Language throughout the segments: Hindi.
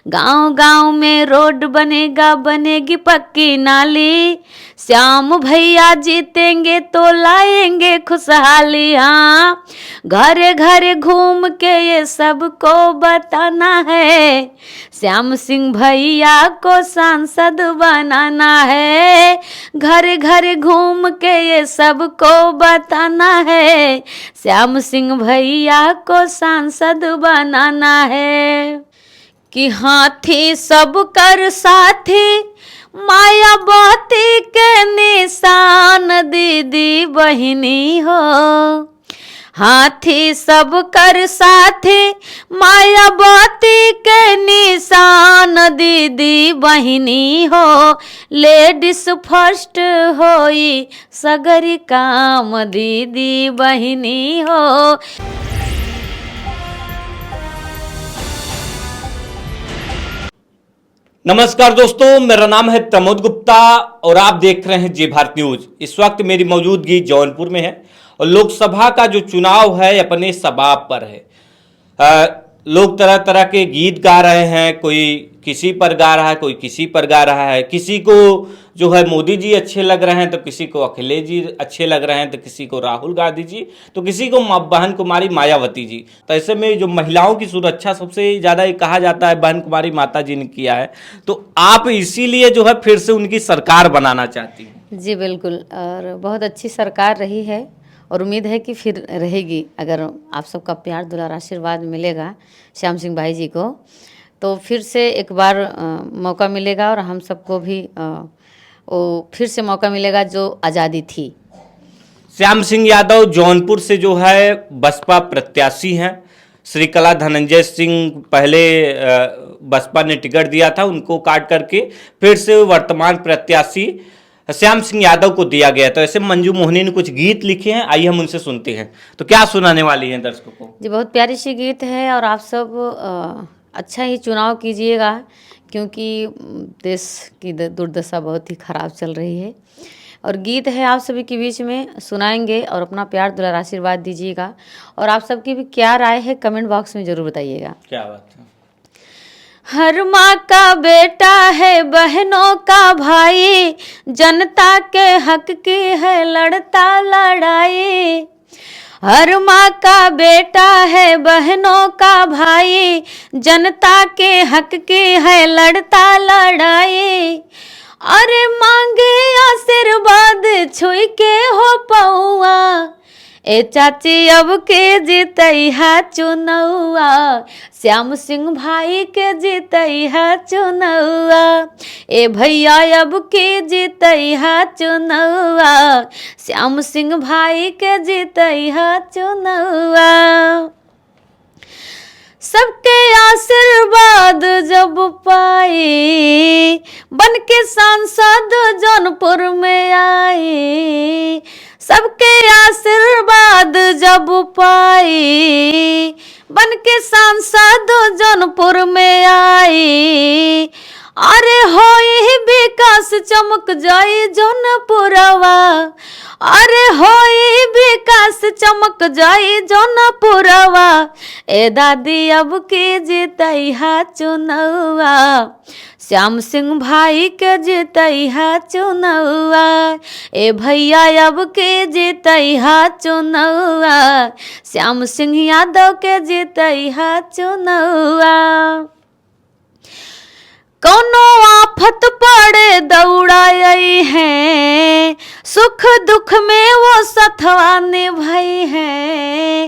गांव गांव में रोड बनेगा, बनेगी पक्की नाली, श्याम भैया जीतेंगे तो लाएंगे खुशहाली। हाँ, घरे घरे घूम के ये सबको बताना है, श्याम सिंह भैया को सांसद बनाना है। घरे घरे घूम के ये सबको बताना है, श्याम सिंह भैया को सांसद बनाना है। कि हाथी सब कर साथी, मायावती के निशान दीदी बहिनी हो। हाथी सब कर साथी, मायावती के निशान दीदी बहिनी हो। लेडीज फर्स्ट होई सगरी काम दीदी बहिनी हो। नमस्कार दोस्तों, मेरा नाम है प्रमोद गुप्ता और आप देख रहे हैं जी भारत न्यूज। इस वक्त मेरी मौजूदगी जौनपुर में है और लोकसभा का जो चुनाव है अपने सबाब पर है। लोग तरह तरह के गीत गा रहे हैं, कोई किसी पर गा रहा है, कोई किसी पर गा रहा है। किसी को जो है मोदी जी अच्छे लग रहे हैं तो किसी को अखिलेश जी अच्छे लग रहे हैं, तो किसी को राहुल गांधी जी, तो किसी को बहन कुमारी मायावती जी। तो ऐसे में जो महिलाओं की सुरक्षा सबसे ज़्यादा ये कहा जाता है बहन कुमारी माता जी ने किया है, तो आप इसीलिए जो है फिर से उनकी सरकार बनाना चाहती हैं। जी बिल्कुल, और बहुत अच्छी सरकार रही है और उम्मीद है कि फिर रहेगी। अगर आप सबका प्यार दुलार आशीर्वाद मिलेगा श्याम सिंह भाई जी को, तो फिर से एक बार मौका मिलेगा और हम सबको भी वो फिर से मौका मिलेगा जो आज़ादी थी। श्याम सिंह यादव जौनपुर से जो है बसपा प्रत्याशी हैं। श्री कला धनंजय सिंह पहले बसपा ने टिकट दिया था, उनको काट करके फिर से वर्तमान प्रत्याशी श्याम सिंह यादव को दिया गया। तो ऐसे मंजू मोहनी ने कुछ गीत लिखे हैं, आइए हम उनसे सुनते हैं। तो क्या सुनाने वाली हैं दर्शकों को? जी बहुत प्यारी सी गीत है और आप सब अच्छा ही चुनाव कीजिएगा, क्योंकि देश की दुर्दशा बहुत ही ख़राब चल रही है। और गीत है आप सभी के बीच में सुनाएंगे और अपना प्यार दुलार आशीर्वाद दीजिएगा। और आप सबकी भी क्या राय है कमेंट बॉक्स में ज़रूर बताइएगा। क्या बात है। हर माँ का बेटा है बहनों का भाई, जनता के हक की है लड़ता लड़ाई। हर माँ का बेटा है बहनों का भाई, जनता के हक की है लड़ता लड़ाई। अरे मांगे आशीर्वाद छुई के हो पौआ, ए चाची अब के जीतैहा चुनौआ, श्याम सिंह भाई के जीतैहा चुनौआ। ए भैया अब के जीतैहा चुनौआ, श्याम सिंह भाई के जीतैहा चुनौआ। सबके आशीर्वाद जब पाई, बन के सांसद जौनपुर में आई। सबके आशीर्वाद जब पाई, बन के सांसद जौनपुर में आई। अरे होई विकास चमक जाई जौनपुरवा, अरे होई विकास चमक जाई जौनपुरवा। ए दादी अब के जीतैहा चुनौआ, श्याम सिंह भाई के जीतैहा चुनौआ। ए भैया अब के जीतैहा चुनौआ, श्याम सिंह यादव के जीतैहा चुनौआ। कौनो आफत पड़े दौड़ाई है, सुख दुख में वो सथवा निभाई है।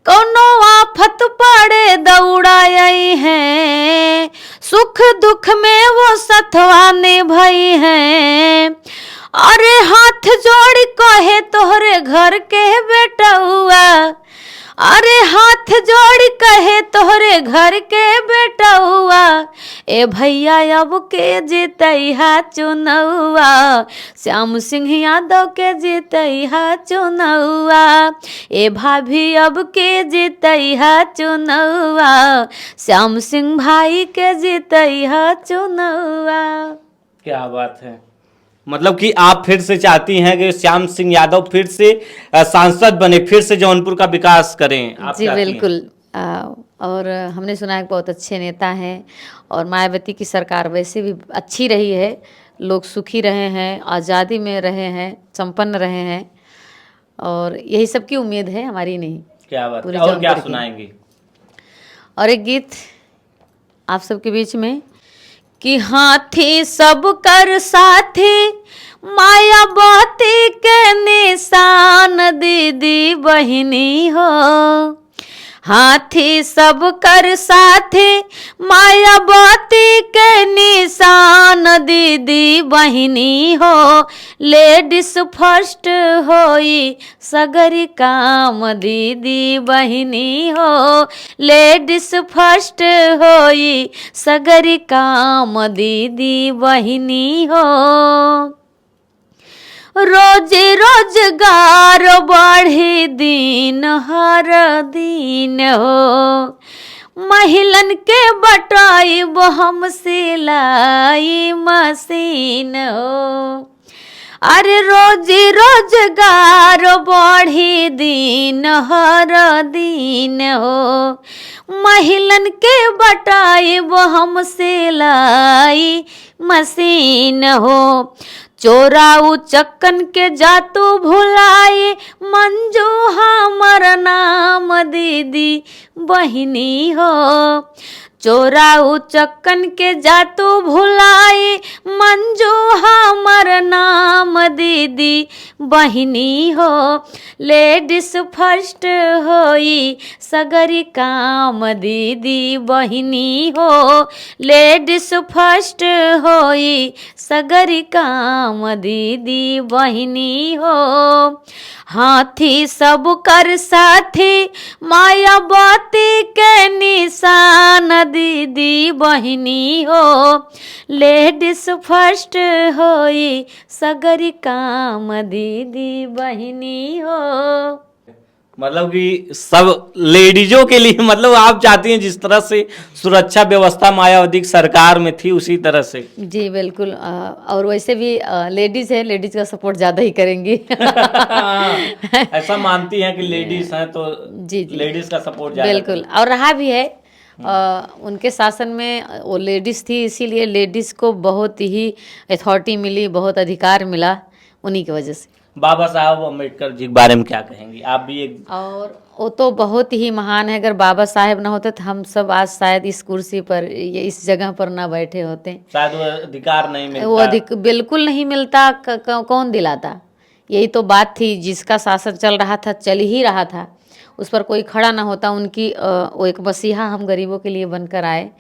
कौनो आफत पड़े दौड़ाई है, सुख दुख में वो सथवा निभाई है। अरे हाथ जोड़ कहे तोहरे घर के बेटा हुआ, अरे हाथ जोड़ कहे तोहरे घर के बेटा हुआ। ए भैया अब के जीतैहा चुनौआ, श्याम सिंह यादव के जीतैहा चुनौआ। ए भाभी अब के जीतैहा चुनौआ, श्याम सिंह भाई के जीतैहा चुनौआ। क्या बात है। मतलब कि आप फिर से चाहती हैं कि श्याम सिंह यादव फिर से सांसद बने, फिर से जौनपुर का विकास करें। आप जी बिल्कुल, और हमने सुना है कि बहुत अच्छे नेता हैं और मायावती की सरकार वैसे भी अच्छी रही है, लोग सुखी रहे हैं, आज़ादी में रहे हैं, संपन्न रहे हैं और यही सब की उम्मीद है, हमारी नहीं। क्या बात पूरे है। और क्या जौनपुर की। सुनाएंगे? और एक गीत आप सबके बीच में कि हाथी सब कर साथी माया बाती के निशान दीदी बहिनी हो, हाथी सब कर साथी मायावती के निशान दीदी बहिनी हो, लेडीज फर्स्ट होई सगरी काम दीदी बहिनी हो, लेडीज फर्स्ट होई सगरी काम दीदी बहिनी हो, रोजी रोजगार बढ़ी दिन हर दिन हो, महिलन के बटाई हम सिलाई मशीन हो, अरे रोजी रोजगार बढ़ी दिन हर दिन हो, महिलन के बटाई हम सिलाई मशीन हो, चोराऊ चक्कन के जातू भुलाई मंजू हमर नाम दीदी बहिनी हो, चोराऊ चक्कन के जातू भुलाई मंजू हमर नाम दीदी बहिनी हो, लेडीज फर्स्ट होई सगरी काम दीदी बहिनी हो, लेडीज फर्स्ट होई सगरी काम दीदी बहिनी हो, हाथी सब कर साथी मायावती के निशान दीदी बहिनी हो, लेडीज फर्स्ट होई सगरी काम दीदी बहिनी हो। मतलब कि सब लेडीजों के लिए, मतलब आप चाहती हैं जिस तरह से सुरक्षा व्यवस्था मायावती की सरकार में थी उसी तरह से। जी बिल्कुल, और वैसे भी लेडीज है, लेडीज का सपोर्ट ज़्यादा ही करेंगी। ऐसा मानती हैं कि लेडीज हैं तो जी जी लेडीज का सपोर्ट ज़्यादा। बिल्कुल, और रहा भी है। उनके शासन में वो लेडीज़ थी, इसीलिए लेडीज़ को बहुत ही अथॉरिटी मिली, बहुत अधिकार मिला उन्हीं की वजह से। बाबा साहब अम्बेडकर जी के बारे में क्या कहेंगी? आप भी एक और वो तो बहुत ही महान है, अगर बाबा साहेब ना होते तो हम सब आज शायद इस कुर्सी पर, ये इस जगह पर ना बैठे होते। शायद वो अधिकार नहीं मिलता। वो बिल्कुल नहीं मिलता, कौन दिलाता? यही तो बात थी, जिसका शासन चल रहा था, चल ही रहा था, उस पर कोई खड़ा ना होता। उनकी वो एक मसीहा हम गरीबों के लिए बनकर आए,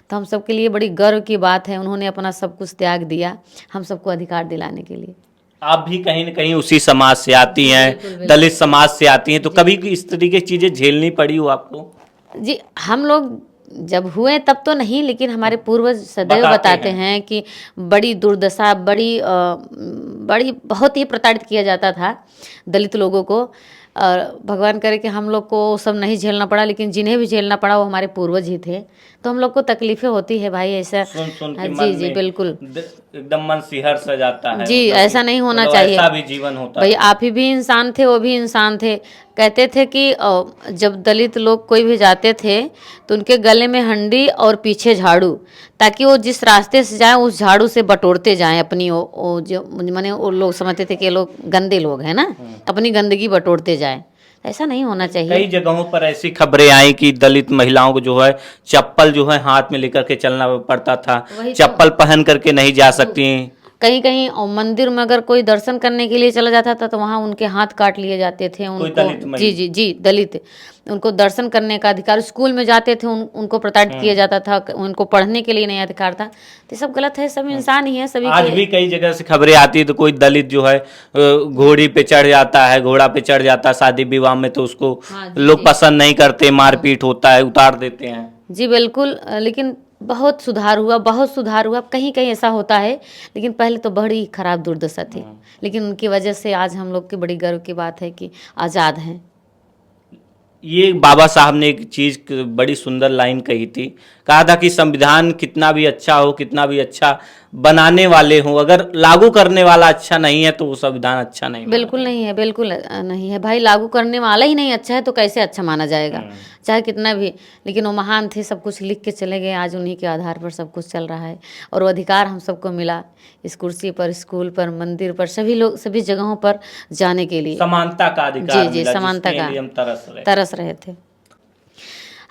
तो हम सब के लिए बड़ी गर्व की बात है। उन्होंने अपना सब कुछ त्याग दिया हम सबको अधिकार दिलाने के लिए। आप भी कहीं न कहीं उसी समाज से आती हैं, दलित समाज से आती हैं, तो कभी इस तरीके की चीजें झेलनी पड़ी हो आपको? जी, हम लोग जब हुए तब तो नहीं, लेकिन हमारे पूर्वज सदैव बताते हैं कि बड़ी दुर्दशा, बड़ी बहुत ही प्रताड़ित किया जाता था दलित लोगों को। और भगवान करे कि हम लोग को सब नहीं झेलना पड़ा, लेकिन जिन्हें भी झेलना पड़ा वो हमारे पूर्वज ही थे। तो हम लोग को तकलीफें होती है भाई, ऐसा सुन के जी जी बिल्कुल एकदम मन सिहर सा जाता है। जी, मतलब ऐसा नहीं होना चाहिए। ऐसा भी जीवन होता भाई है। आप ही भी इंसान थे, वो भी इंसान थे। कहते थे कि जब दलित लोग कोई भी जाते थे तो उनके गले में हंडी और पीछे झाड़ू, ताकि वो जिस रास्ते से जाएं उस झाड़ू से बटोरते जाएं अपनी वो जो माने वो लोग समझते थे कि लोग गंदे लोग हैं ना, अपनी गंदगी बटोरते जाएं। ऐसा नहीं होना चाहिए। कई जगहों पर ऐसी खबरें आई कि दलित महिलाओं को जो है चप्पल जो है हाथ में लेकर के चलना पड़ता था, चप्पल पहन करके नहीं जा सकती। कहीं कहीं मंदिर में अगर कोई दर्शन करने के लिए चला जाता था तो वहाँ उनके हाथ काट लिए जाते थे उनको। जी जी जी, दलित, उनको दर्शन करने का अधिकार, स्कूल में जाते थे उनको प्रताड़ित किया जाता था, उनको पढ़ने के लिए नहीं अधिकार था। तो सब गलत है, सब इंसान ही है सभी। आज भी कई जगह से खबरें आती है तो कोई दलित जो है घोड़ी पे चढ़ जाता है, घोड़ा पे चढ़ जाता है शादी विवाह में, तो उसको लोग पसंद नहीं करते, मारपीट होता है, उतार देते हैं। जी बिल्कुल, लेकिन बहुत सुधार हुआ, बहुत सुधार हुआ। कहीं कहीं ऐसा होता है, लेकिन पहले तो बड़ी खराब दुर्दशा थी। लेकिन उनकी वजह से आज हम लोग की बड़ी गर्व की बात है कि आज़ाद हैं। ये बाबा साहब ने एक चीज़ बड़ी सुंदर लाइन कही थी, कहा था कि संविधान कितना भी अच्छा हो, कितना भी अच्छा बनाने वाले हो, अगर लागू करने वाला अच्छा नहीं है तो वो संविधान अच्छा नहीं। बिल्कुल नहीं है, बिल्कुल नहीं है भाई। लागू करने वाला ही नहीं अच्छा है तो कैसे अच्छा माना जाएगा? चाहे कितना भी, लेकिन वो महान थे, सब कुछ लिख के चले गए। आज उन्हीं के आधार पर सब कुछ चल रहा है और वो अधिकार हम सबको मिला इस कुर्सी पर, स्कूल पर, मंदिर पर, सभी लोग सभी जगहों पर जाने के लिए समानता का अधिकार जी मिला, समानता जिसके का लिए हम तरस रहे थे।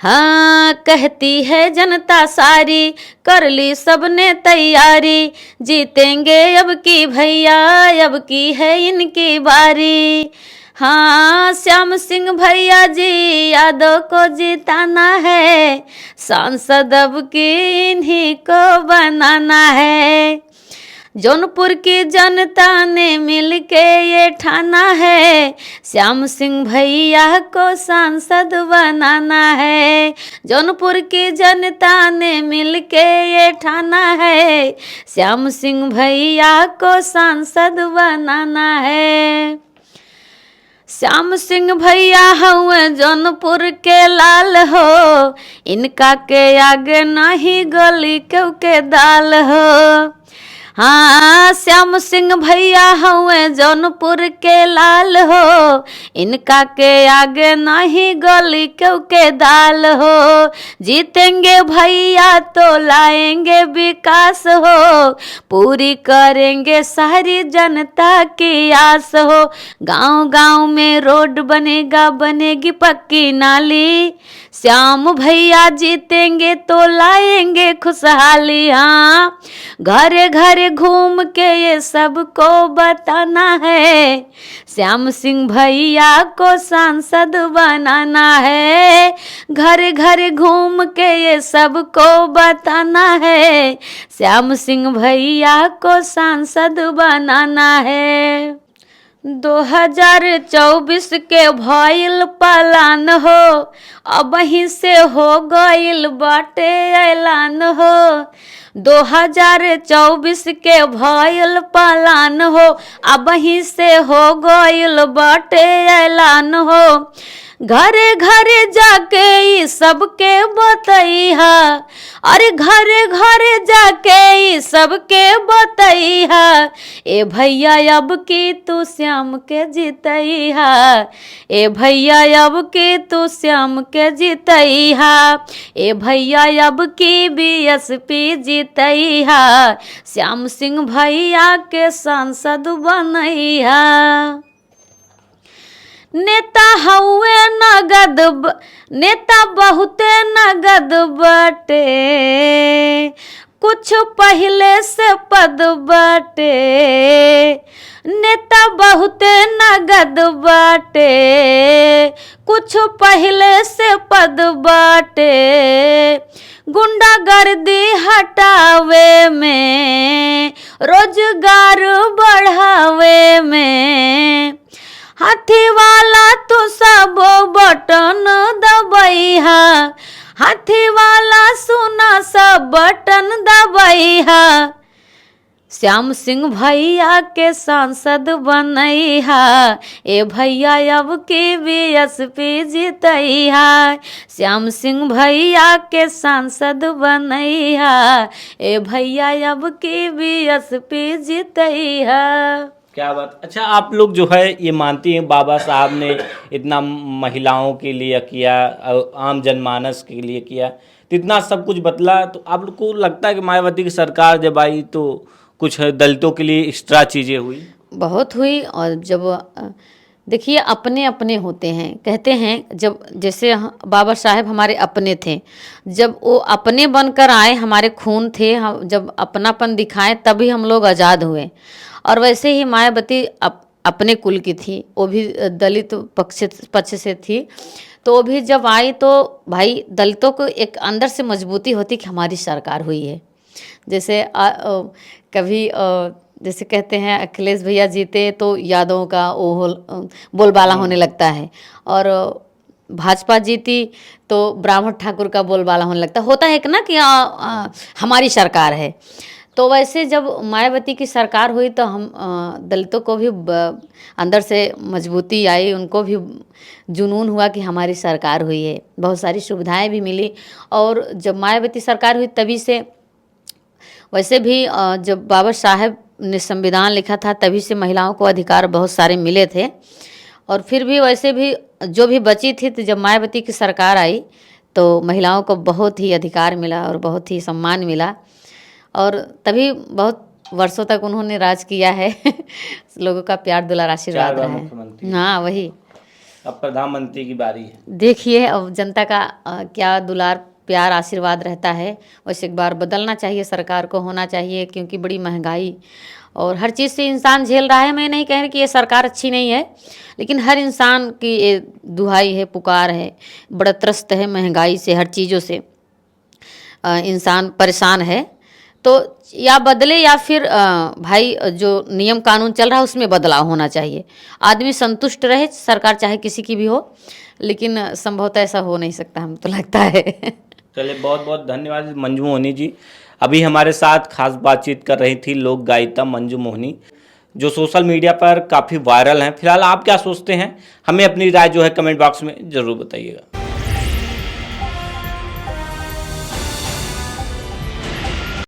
हाँ, कहती है जनता सारी, कर ली सबने तैयारी, जीतेंगे अब की भैया, अब की है इनकी बारी। हाँ, श्याम सिंह भैया जी यादव को जिताना है, सांसद अब की इन्हीं को बनाना है। जौनपुर की जनता ने मिलके ये ठाना है, श्याम सिंह भैया को सांसद बनाना है। जौनपुर की जनता ने मिलके ये ठाना है, श्याम सिंह भैया को सांसद बनाना है। श्याम सिंह भैया हुए जौनपुर के लाल हो, इनका के आगे नहीं गली क्यों के दाल हो। हाँ, श्याम सिंह भैया हुए जौनपुर के लाल हो, इनका के आगे नहीं गली क्यों के दाल हो। जीतेंगे भैया तो लाएंगे विकास हो, पूरी करेंगे सारी जनता की आस हो। गांव गांव में रोड बनेगा, बनेगी पक्की नाली, श्याम भैया जीतेंगे तो लाएंगे खुशहाली। हाँ, घरे घरे घूम के ये सबको बताना है, श्याम सिंह भैया को सांसद बनाना है। घर घर घूम के ये सबको बताना है, श्याम सिंह भैया को सांसद बनाना है। 2024 के भइल पालान हो, अब ही से हो गइल बाटे ऐलान हो। 2024 के भइल पालान हो, अब ही से हो गइल बाटे ऐलान हो। घरे घरे जाके ई सबके बतैहा, अरे घरे घरे जाके ई सबके बतैहा, ए भैया अब की तू श्याम के जितैहा, ए भैया अब की तू श्याम के जितैहा, ए भैया अब की बीएसपी जितैहा, श्याम सिंह भैया के सांसद बनैहा। नेता हउए नगद नेता बहुते नगद बटे, कुछ पहले से पद बटे। नेता बहुते नगद बटे, कुछ पहले से पद बटे। गुंडागर्दी हटावे में, रोजगार बढ़ावे में, हाथी वाला तो सब बटन दबैहा, हाथी वाला सुना सब बटन दबैहा। श्याम सिंह भैया के सांसद बनैहा, ए भैया अब की बीएसपी जितैहा, श्याम सिंह भैया के सांसद बनैहा, ए भैया अब की बीएसपी जितैहा। क्या बात। अच्छा, आप लोग जो है ये मानती हैं बाबा साहब ने इतना महिलाओं के लिए किया, आम जनमानस के लिए किया, तो इतना सब कुछ बदला, तो आप लोग को लगता है कि मायावती की सरकार जब आई तो कुछ दलितों के लिए एक्स्ट्रा चीज़ें हुई? बहुत हुई। और जब देखिए अपने अपने होते हैं, कहते हैं जब जैसे बाबा साहेब हमारे अपने थे, जब वो अपने बनकर आए, हमारे खून थे, हम जब अपनापन दिखाए तभी हम लोग आज़ाद हुए। और वैसे ही मायावती अपने कुल की थी, वो भी दलित पक्ष से थी, तो वो भी जब आई तो भाई दलितों को एक अंदर से मजबूती होती कि हमारी सरकार हुई है। जैसे कभी जैसे कहते हैं अखिलेश भैया जीते तो यादवों का वो बोलबाला होने लगता है, और भाजपा जीती तो ब्राह्मण ठाकुर का बोलबाला होने लगता होता है कि ना कि हमारी सरकार है। तो वैसे जब मायावती की सरकार हुई तो हम दलितों को भी अंदर से मजबूती आई, उनको भी जुनून हुआ कि हमारी सरकार हुई है, बहुत सारी सुविधाएं भी मिली। और जब मायावती सरकार हुई तभी से, वैसे भी जब बाबा साहेब ने संविधान लिखा था तभी से महिलाओं को अधिकार बहुत सारे मिले थे। और फिर भी वैसे भी जो भी बची थी, तो जब मायावती की सरकार आई तो महिलाओं को बहुत ही अधिकार मिला और बहुत ही सम्मान मिला, और तभी बहुत वर्षों तक उन्होंने राज किया है। लोगों का प्यार दुलार आशीर्वाद 4 बार रहा है। मुख्यमंत्री। हाँ वही, अब प्रधानमंत्री की बारी है। देखिए अब जनता का क्या दुलार प्यार आशीर्वाद रहता है। वैसे एक बार बदलना चाहिए, सरकार को होना चाहिए, क्योंकि बड़ी महंगाई और हर चीज़ से इंसान झेल रहा है। मैं नहीं कह रही कि ये सरकार अच्छी नहीं है, लेकिन हर इंसान की ये दुहाई है, पुकार है, बड़ा त्रस्त है महंगाई से, हर चीज़ों से इंसान परेशान है। तो या बदले या फिर भाई जो नियम कानून चल रहा है उसमें बदलाव होना चाहिए। आदमी संतुष्ट रहे, सरकार चाहे किसी की भी हो, लेकिन संभवतः ऐसा हो नहीं सकता, हम तो लगता है। चलिए, बहुत बहुत धन्यवाद मंजू मोहनी जी। अभी हमारे साथ खास बातचीत कर रही थी लोक गायिका मंजू मोहनी, जो सोशल मीडिया पर काफ़ी वायरल हैं। फिलहाल आप क्या सोचते हैं, हमें अपनी राय जो है कमेंट बॉक्स में ज़रूर बताइएगा।